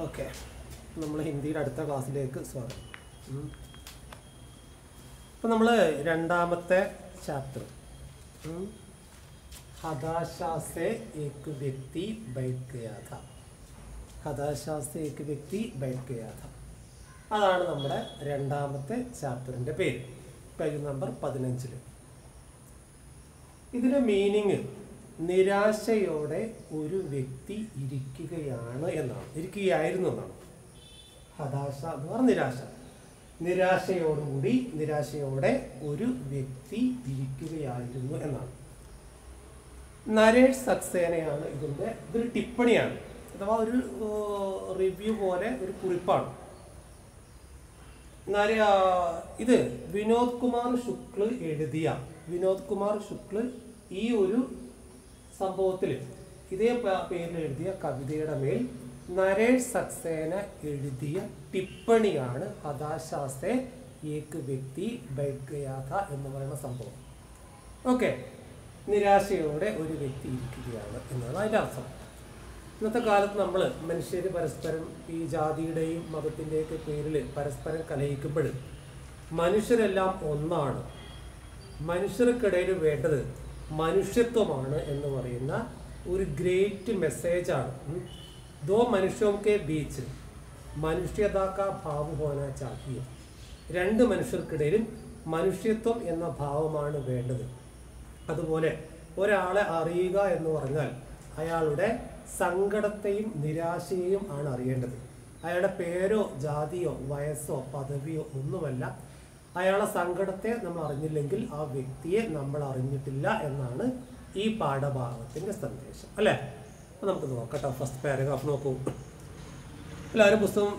Okay, നമ്മൾ ഹിന്ദിയുടെ അടുത്ത ക്ലാസ്സിലേക്ക് സ്വാഗതം. അപ്പം നമ്മൾ രണ്ടാമത്തെ ചാപ്റ്റർ ഹതാശാ സേ ഏക് വ്യക്തി ബൈഠ് ഗയാ ഥാ. ഹതാശാ സേ ഏക് വ്യക്തി ബൈഠ് ഗയാ ഥാ, അതാണ് നമ്മുടെ രണ്ടാമത്തെ ചാപ്റ്ററിൻ്റെ പേര്, പേജ് നമ്പർ 15. ഇതിൻ്റെ മീനിങ് നിരാശയോടെ ഒരു വ്യക്തി ഇരിക്കുകയായിരുന്നു എന്നാണ്. ഹതാശ എന്ന് പറഞ്ഞാൽ നിരാശ. നിരാശയോടെ ഒരു വ്യക്തി ഇരിക്കുകയായിരുന്നു എന്നാണ്. നരേഷ് സക്സേനയാണ് ഇതൊരു ടിപ്പണിയാണ്, അഥവാ ഒരു റിവ്യൂ പോലെ ഒരു കുറിപ്പാണ്. ഇത് വിനോദ് കുമാർ ശുക്ല് ഈ ഒരു സംഭവത്തിൽ ഇതേ പേരിൽ എഴുതിയ കവിതയുടെ മേൽ നരേഷ് സക്സേന എഴുതിയ ടിപ്പണിയാണ് ഹതാശാ സേ ഏക് വ്യക്തി ബൈഠ് ഗയാ ഥാ എന്ന് പറയുന്ന സംഭവം. ഓക്കെ, നിരാശയോടെ ഒരു വ്യക്തി ഇരിക്കുകയാണ് എന്നാണ് അതിൻ്റെ അർത്ഥം. ഇന്നത്തെ കാലത്ത് നമ്മൾ മനുഷ്യർ പരസ്പരം ഈ ജാതിയുടെയും മതത്തിൻ്റെയൊക്കെ പേരിൽ പരസ്പരം കലഹിക്കുമ്പോൾ മനുഷ്യരെല്ലാം ഒന്നാണ്, മനുഷ്യർക്കിടയിൽ വേണ്ടത് മനുഷ്യത്വമാണ് എന്ന് പറയുന്ന ഒരു ഗ്രേറ്റ് മെസ്സേജാണ്. ദോ മനുഷ്യോं के बीच മനുഷ്യത കാ ഭാവ് ഹോനാ ചാഹിയെ. രണ്ട് മനുഷ്യർക്കിടയിലും മനുഷ്യത്വം എന്ന ഭാവമാണ് വേണ്ടത്. അതുപോലെ ഒരാളെ അറിയുക എന്ന് പറഞ്ഞാൽ അയാളുടെ സങ്കടത്തെയും നിരാശയെയും ആണ് അറിയേണ്ടത്. അയാളുടെ പേരോ ജാതിയോ വയസ്സോ പദവിയോ ഒന്നുമല്ല. അയാളുടെ സങ്കടത്തെ നമ്മൾ അറിഞ്ഞില്ലെങ്കിൽ ആ വ്യക്തിയെ നമ്മൾ അറിഞ്ഞിട്ടില്ല എന്നാണ് ഈ പാഠഭാഗത്തിൻ്റെ സന്ദേശം, അല്ലേ? അപ്പം നമുക്ക് നോക്കട്ടെ. ഫസ്റ്റ് പാരഗ്രാഫ് നോക്കൂ. എല്ലാവരും പുസ്തകം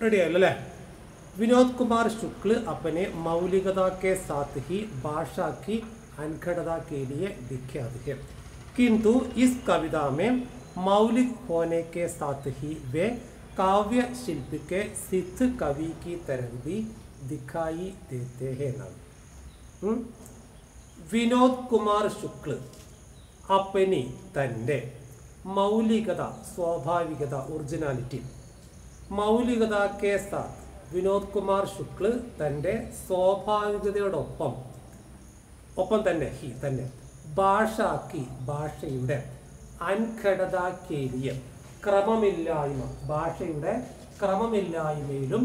റെഡി ആയല്ലോ അല്ലേ? വിനോദ് കുമാർ ശുക്ല് अपने मौलिकता के साथ ही भाषा की अनखड़ता के लिए विख्यात है, किंतु इस कविता में मौलिक होने के साथ ही वे काव्य शिल्प के सिद्ध कवि की तरह भी दिखाई देते हैं ना. വിനോദ് കുമാർ ശുക്ല് अपनी തൻ്റെ മൗലികത, സ്വാഭാവികത, ഒറിജിനാലിറ്റി, മൗലികത കെ സാത്ത്, വിനോദ് കുമാർ ശുക്ല് തൻ്റെ സ്വാഭാവികതയോടൊപ്പം തന്നെ ഭാഷയുടെ അൻഘടതാക്കേലിയ ഭാഷയുടെ ക്രമമില്ലായ്മയിലും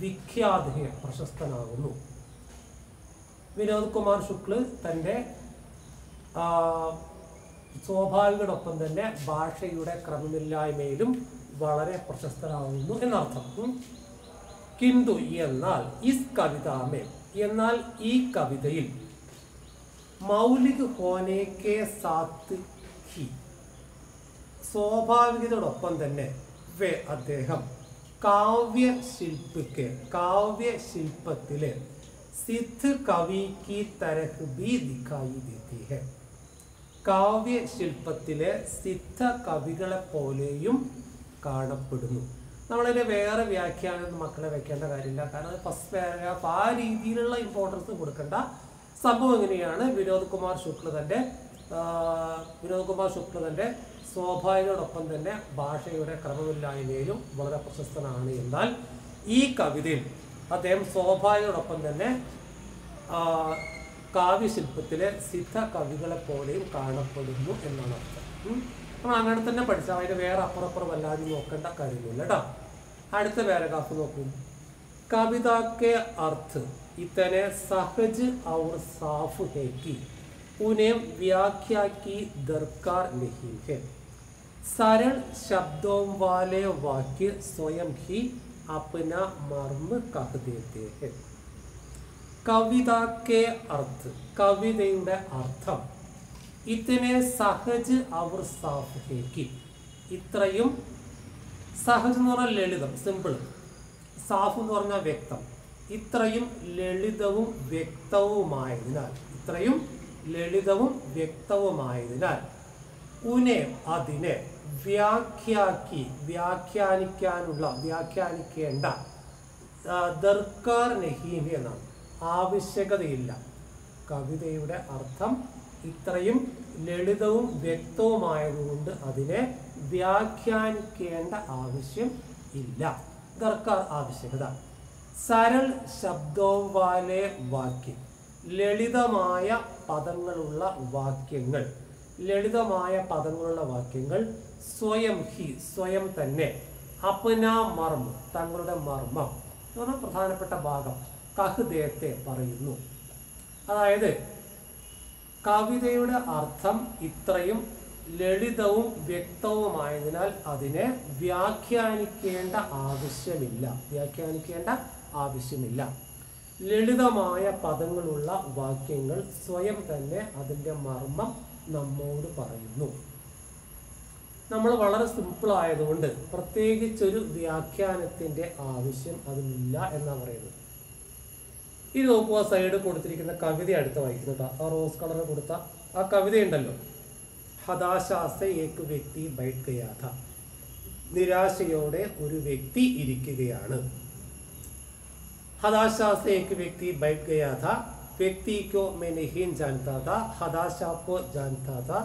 വിഖ്യാത പ്രശസ്തനാകുന്നു. വിനോദ് കുമാർ ശുക്ല് തൻ്റെ സ്വാഭാവികയോടൊപ്പം തന്നെ ഭാഷയുടെ ക്രമമില്ലായ്മയിലും വളരെ പ്രശസ്തനാകുന്നു എന്നർത്ഥം. കിന്തു എന്നാൽ ഈ കവിതയിൽ മൗലിക് ഹോനെ കെ സാത്ത് ഹി, സ്വാഭാവികതയോടൊപ്പം തന്നെ അദ്ദേഹം കാവ്യശില്പത്തിലെ സിദ്ധ് കവി की तरह भी दिखाई देती है. കാവ്യശില്പത്തിലെ സിദ്ധ കവികളെ പോലെയും കാണപ്പെടുന്നു. നമ്മളതിൻ്റെ വേറെ വ്യാഖ്യാനം മക്കളെ വെക്കേണ്ട കാര്യമില്ല, കാരണം ഫസ്റ്റ് പാരഗ്രാഫ് ആ രീതിയിലുള്ള ഇമ്പോർട്ടൻസ് കൊടുക്കേണ്ട. സംഭവം എങ്ങനെയാണ്? വിനോദ് കുമാർ ശുക്ല് തൻ്റെ സ്വാഭാവികയോടൊപ്പം തന്നെ ഭാഷയുടെ ക്രമമില്ലായ്മയിലും വളരെ പ്രശസ്തനാണ്. എന്നാൽ ഈ കവിതയിൽ അദ്ദേഹം സ്വാഭാവികയോടൊപ്പം തന്നെ കാവ്യശില്പത്തിലെ സിദ്ധ കവികളെ പോലെയും കാണപ്പെടുന്നു എന്നാണ് അർത്ഥം. നമ്മൾ അങ്ങനെ തന്നെ പഠിച്ചാൽ അതിന് വേറെ അപ്പുറപ്പുറം വല്ലാതെ നോക്കേണ്ട കാര്യമില്ല കേട്ടോ. അടുത്ത പാരഗ്രാഫ് നോക്കൂ. കവിത के अर्थ इतने सहज और साफ है कि उन्हें व्याख्या की दरकार नहीं है. सरल शब्दों वाले वाक्य स्वयं ही अपना मर्म कह देते हैं. കവിത के अर्थ, കവിതയുടെ അർത്ഥം, ഇത്തനെ സഹജ് അവർ സാഫ് ഹേ കി, ഇത്രയും സഹജ് എന്ന് പറഞ്ഞാൽ ലളിതം, സിമ്പിൾ, സാഫ് എന്ന് പറഞ്ഞാൽ വ്യക്തം, ഇത്രയും ലളിതവും വ്യക്തവുമായതിനാൽ ഉനെ അതിനെ വ്യാഖ്യാനിക്കേണ്ട ദർക്കാർ നഹീം എന്നാണ്, ആവശ്യകതയില്ല. കവിതയുടെ അർത്ഥം ഇത്രയും ലളിതവും വ്യക്തവുമായതുകൊണ്ട് അതിനെ വ്യാഖ്യാനിക്കേണ്ട ആവശ്യം ഇല്ല. ദർക്കാർ ആവശ്യകത. സരൾ ശബ്ദോം വാലെ വാക്യം, ലളിതമായ പദങ്ങളുള്ള വാക്യങ്ങൾ, ലളിതമായ പദങ്ങളുള്ള വാക്യങ്ങൾ സ്വയം ഹി, സ്വയം തന്നെ, അപ്ന മർമ്മ, തങ്ങളുടെ മർമ്മം എന്ന് പറഞ്ഞാൽ പ്രധാനപ്പെട്ട ഭാഗം, കഹ്ദേത്തെ പറയുന്നു. അതായത് കവിതയുടെ അർത്ഥം ഇത്രയും ലളിതവും വ്യക്തവുമായതിനാൽ അതിനെ വ്യാഖ്യാനിക്കേണ്ട ആവശ്യമില്ല. ലളിതമായ പദങ്ങളുള്ള വാക്യങ്ങൾ സ്വയം തന്നെ അതിൻ്റെ മർമ്മം നമ്മോട് പറയുന്നു. നമ്മൾ വളരെ സിമ്പിൾ ആയതുകൊണ്ട് പ്രത്യേകിച്ചൊരു വ്യാഖ്യാനത്തിൻ്റെ ആവശ്യം അതിനില്ല എന്നാണ് പറയുന്നത്. ഇത് നോക്കുക, സൈഡ് കൊടുത്തിരിക്കുന്ന കവിത അടുത്ത് വായിക്കുന്നത്. ആ റോസ് കളർ കൊടുത്ത ആ കവിതയുണ്ടല്ലോ, ഹതാശാസെ ഏക് വ്യക്തി ബൈഠ് ഗയാ ഥാ, നിരാശയോടെ ഒരു വ്യക്തി ഇരിക്കുകയാണ്. हताशा से एक व्यक्ति बैठ गया था, व्यक्ति को मैं नहीं जानता था, हताशा को जानता था,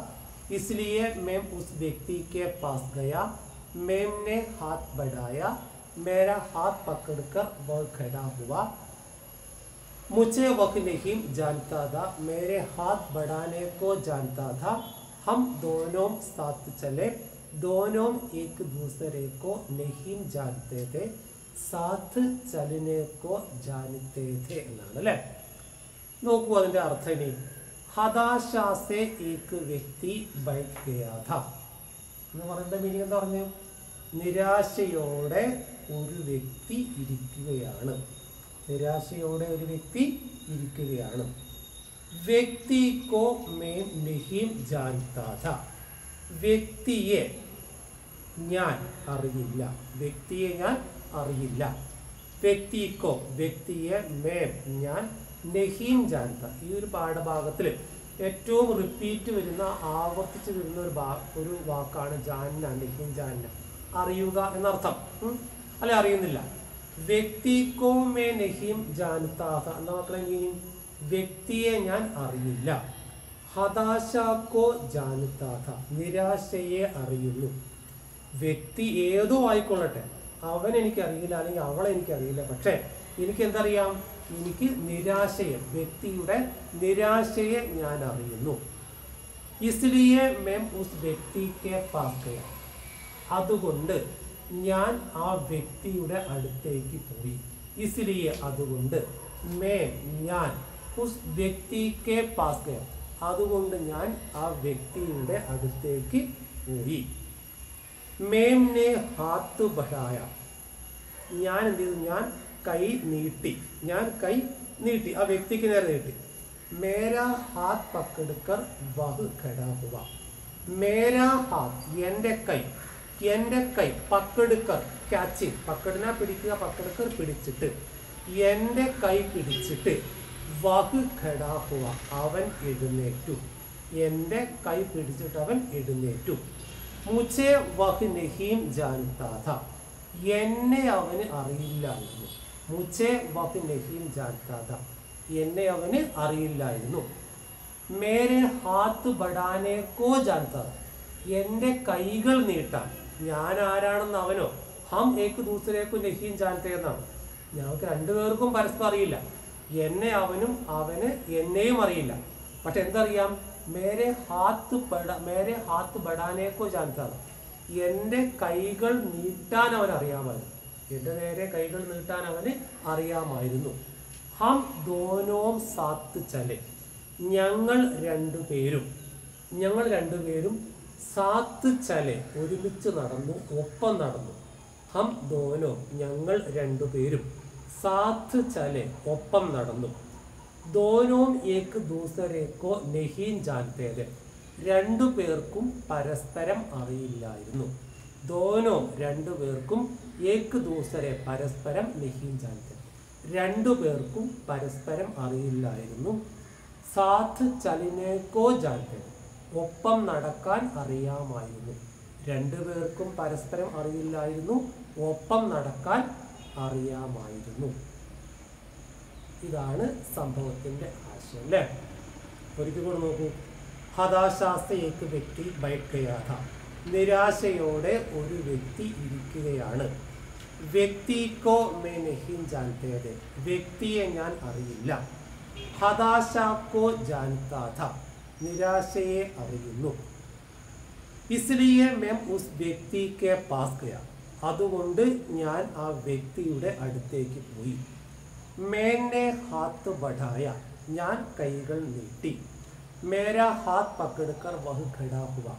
इसलिए मैं उस व्यक्ति के पास गया, मैंने हाथ बढ़ाया, मेरा हाथ पकड़कर वह खड़ा हुआ, मुझे वह नहीं जानता था, मेरे हाथ बढ़ाने को जानता था, हम दोनों साथ चले, दोनों एक दूसरे को नहीं जानते थे, സാത്ത് ചലനേക്കോ ജാനത്തെ എന്നാണ് അല്ലേ. നോക്കൂ അതിൻ്റെ അർത്ഥം. ഇനി ഹതാശാസെ ഏക് വ്യക്തി ബൈഠ് ഗയാ ഥാ എന്ന് പറയുന്ന മീനിങ് എന്താ പറഞ്ഞു? നിരാശയോടെ ഒരു വ്യക്തി ഇരിക്കുകയാണ്. നിരാശയോടെ ഒരു വ്യക്തി ഇരിക്കുകയാണ്. വ്യക്തിക്കോ മേ നഹീം ജാൻതാ ഥാ, വ്യക്തിയെ ഞാൻ അറിയില്ല, വ്യക്തിയെ ഞാൻ അറിയില്ല. വ്യക്തിക്കോ, വ്യക്തിയെ മേം ഞാൻ, നഹീം ജാൻത, ഈ ഒരു പാഠഭാഗത്തിൽ ഏറ്റവും റിപ്പീറ്റ് വരുന്ന, ആവർത്തിച്ച് വരുന്ന ഒരു വാക്കാണ് ജാന്ന, നഹീം ജാന്ന, അറിയുക എന്നർത്ഥം. അല്ലെ, അറിയുന്നില്ല. വ്യക്തിക്കോ മേ നഹീം ജാൻതാഥ എന്ന മക്കളെ മീനിങ്, വ്യക്തിയെ ഞാൻ അറിയില്ല. ഹതാശാക്കോ ജാൻതാഥ, നിരാശയെ അറിയുന്നു. വ്യക്തി ഏതോ ആയിക്കൊള്ളട്ടെ, അവൻ എനിക്കറിയില്ല അല്ലെങ്കിൽ അവളെ എനിക്കറിയില്ല, പക്ഷേ എനിക്ക് എന്തറിയാം? എനിക്ക് നിരാശയെ, വ്യക്തിയുടെ നിരാശയെ ഞാൻ അറിയുന്നു. ഇസ്ലിയെ മേം ഉസ് വ്യക്തിക്ക് പാസ് ഗയാ, അതുകൊണ്ട് ഞാൻ ആ വ്യക്തിയുടെ അടുത്തേക്ക് പോയി. ഇസ്ലിയെ അതുകൊണ്ട്, മേം ഞാൻ, ഉസ് വ്യക്തിക്ക് പാസ് ഗയാ അതുകൊണ്ട് ഞാൻ ആ വ്യക്തിയുടെ അടുത്തേക്ക് പോയി. മേംനെ ഹാത്ത് ബഢായ, ഞാൻ എന്ത് ചെയ്തു? ഞാൻ കൈ നീട്ടി, ആ വ്യക്തിക്ക് നേരെ നീട്ടി. മേരാ ഹാത്ത് പക്കടുക്കർ വഹ് ഖടാ ഹുവ, മേരാ ഹാത്ത് എൻ്റെ കൈ, പക്കടുക്കർ ക്യാച്ചിങ്, പക്കടിന പിടിക്കുക, പക്കടുക്കർ പിടിച്ചിട്ട്, എൻ്റെ കൈ പിടിച്ചിട്ട്, വഹ് ഖടാ ഹുവ അവൻ എഴുന്നേറ്റു, എൻ്റെ കൈ പിടിച്ചിട്ട് അവൻ എഴുന്നേറ്റു. മുझे वह नहीं जानता था, എന്നെ അവന് അറിയില്ലായിരുന്നു. മുझे वह नहीं जानता था, എന്നെ അവന് അറിയില്ലായിരുന്നു. മേരെ ഹാത്ത് ബഡാനെ കോ ജാൻതാ, എൻ്റെ കൈകൾ നീട്ടാൻ ഞാൻ ആരാണെന്ന് അവനോ, ഹം ഏക് ദൂസരേക്കു നഹീം ജാൻതേ എന്നാണ്. ഞങ്ങൾക്ക് രണ്ടുപേർക്കും പരസ്പരം അറിയില്ല. എന്നെ അവനും അവന് എന്നെയും അറിയില്ല. പക്ഷെ എന്തറിയാം? മേരെ ഹാത്ത് ബഡാനേക്കോ ജാൻതാണ്, എൻ്റെ കൈകൾ നീട്ടാൻ അവൻ അറിയാമായിരുന്നു. എൻ്റെ നേരെ കൈകൾ നീട്ടാൻ അവന് അറിയാമായിരുന്നു. ഹം ദോനോം സാത്ത് ചലെ, ഞങ്ങൾ രണ്ടുപേരും സാത്ത് ചലെ ഒരുമിച്ച് നടന്നു, ഒപ്പം നടന്നു. ഹം ദോനോ ഞങ്ങൾ രണ്ടുപേരും, സാത്ത് ചലെ ഒപ്പം നടന്നു. ദോനോം ഏക് ദൂസരേക്കോ നഹീം ജാൻതേ थे, രണ്ടുപേർക്കും പരസ്പരം അറിയില്ലായിരുന്നു. ദോനോം രണ്ടുപേർക്കും, ഏക് ദൂസരെ പരസ്പരം, നഹീം ജാൻതേ രണ്ടുപേർക്കും പരസ്പരം അറിയില്ലായിരുന്നു. സാത്ത് ചലിനേക്കോ ജാൻതേ, ഒപ്പം നടക്കാൻ അറിയാമായിരുന്നു. രണ്ടുപേർക്കും പരസ്പരം അറിയില്ലായിരുന്നു, ഒപ്പം നടക്കാൻ അറിയാമായിരുന്നു. ഇതാണ് സംഭവത്തിൻ്റെ ആശയം അല്ലേ. ഒരിക്കൽ കൂടെ നോക്കൂ. ഹതാശാസെ ഏക് വ്യക്തി ബൈഠ് ഗയാ ഥാ, നിരാശയോടെ ഒരു വ്യക്തി ഇരിക്കുകയാണ്. വ്യക്തിക്കോ മേ നഹീ ജാനത്തെ थे, വ്യക്തിയെ ഞാൻ അറിയില്ല. ഹതാശാക്കോ ജാനതാ ഥാ, നിരാശയെ അറിയുന്നു. इसलिए मैं उस व्यक्ति के पास गया, അതുകൊണ്ട് ഞാൻ ആ വ്യക്തിയുടെ അടുത്തേക്ക് പോയി. मैंने हाथ बढ़ाया, ഞാൻ കൈകൾ നീട്ടി. मेरा हाथ पकड़कर वह खड़ा हुआ,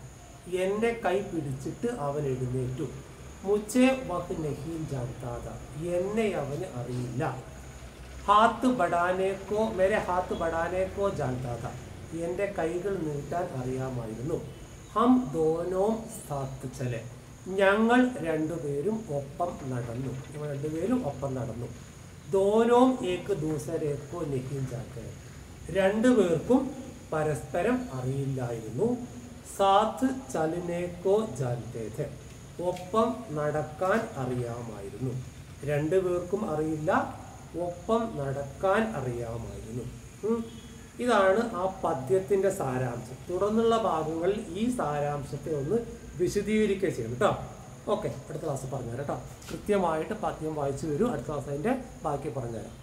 എൻ്റെ കൈ പിടിച്ചിട്ട് അവൻ എഴുന്നേറ്റു. मुझे वह नहीं जानता था, എന്നെ അവന് അറിയില്ല. हाथ बढ़ाने को, मेरे हाथ बढ़ाने को जानता था, എൻ്റെ കൈകൾ നീട്ടാൻ അറിയാമായിരുന്നു. हम दोनों साथ चले, ഞങ്ങൾ രണ്ടുപേരും ഒപ്പം നടന്നു. दोनों एक दूसरे को नहीं जानते, രണ്ടുപേർക്കും പരസ്പരം അറിയില്ലായിരുന്നു. സാത്ത് ചലനെ കോ ജാനത്തെ थे, ഒപ്പം നടക്കാൻ അറിയാമായിരുന്നു. രണ്ടുപേർക്കും അറിയില്ല, ഒപ്പം നടക്കാൻ അറിയാമായിരുന്നു. ഇതാണ് ആ പദ്യത്തിൻ്റെ സാരാംശം. തുടർന്നുള്ള ഭാഗങ്ങളിൽ ഈ സാരാംശത്തെ ഒന്ന് വിശദീകരിക്കുക ചെയ്യും കേട്ടോ. ഓക്കെ, അടുത്ത ക്ലാസ് പറഞ്ഞുതരാം കേട്ടോ. കൃത്യമായിട്ട് പദ്യം വായിച്ചു വരൂ. അടുത്ത ക്ലാസ് അതിൻ്റെ ബാക്കി പറഞ്ഞുതരാം.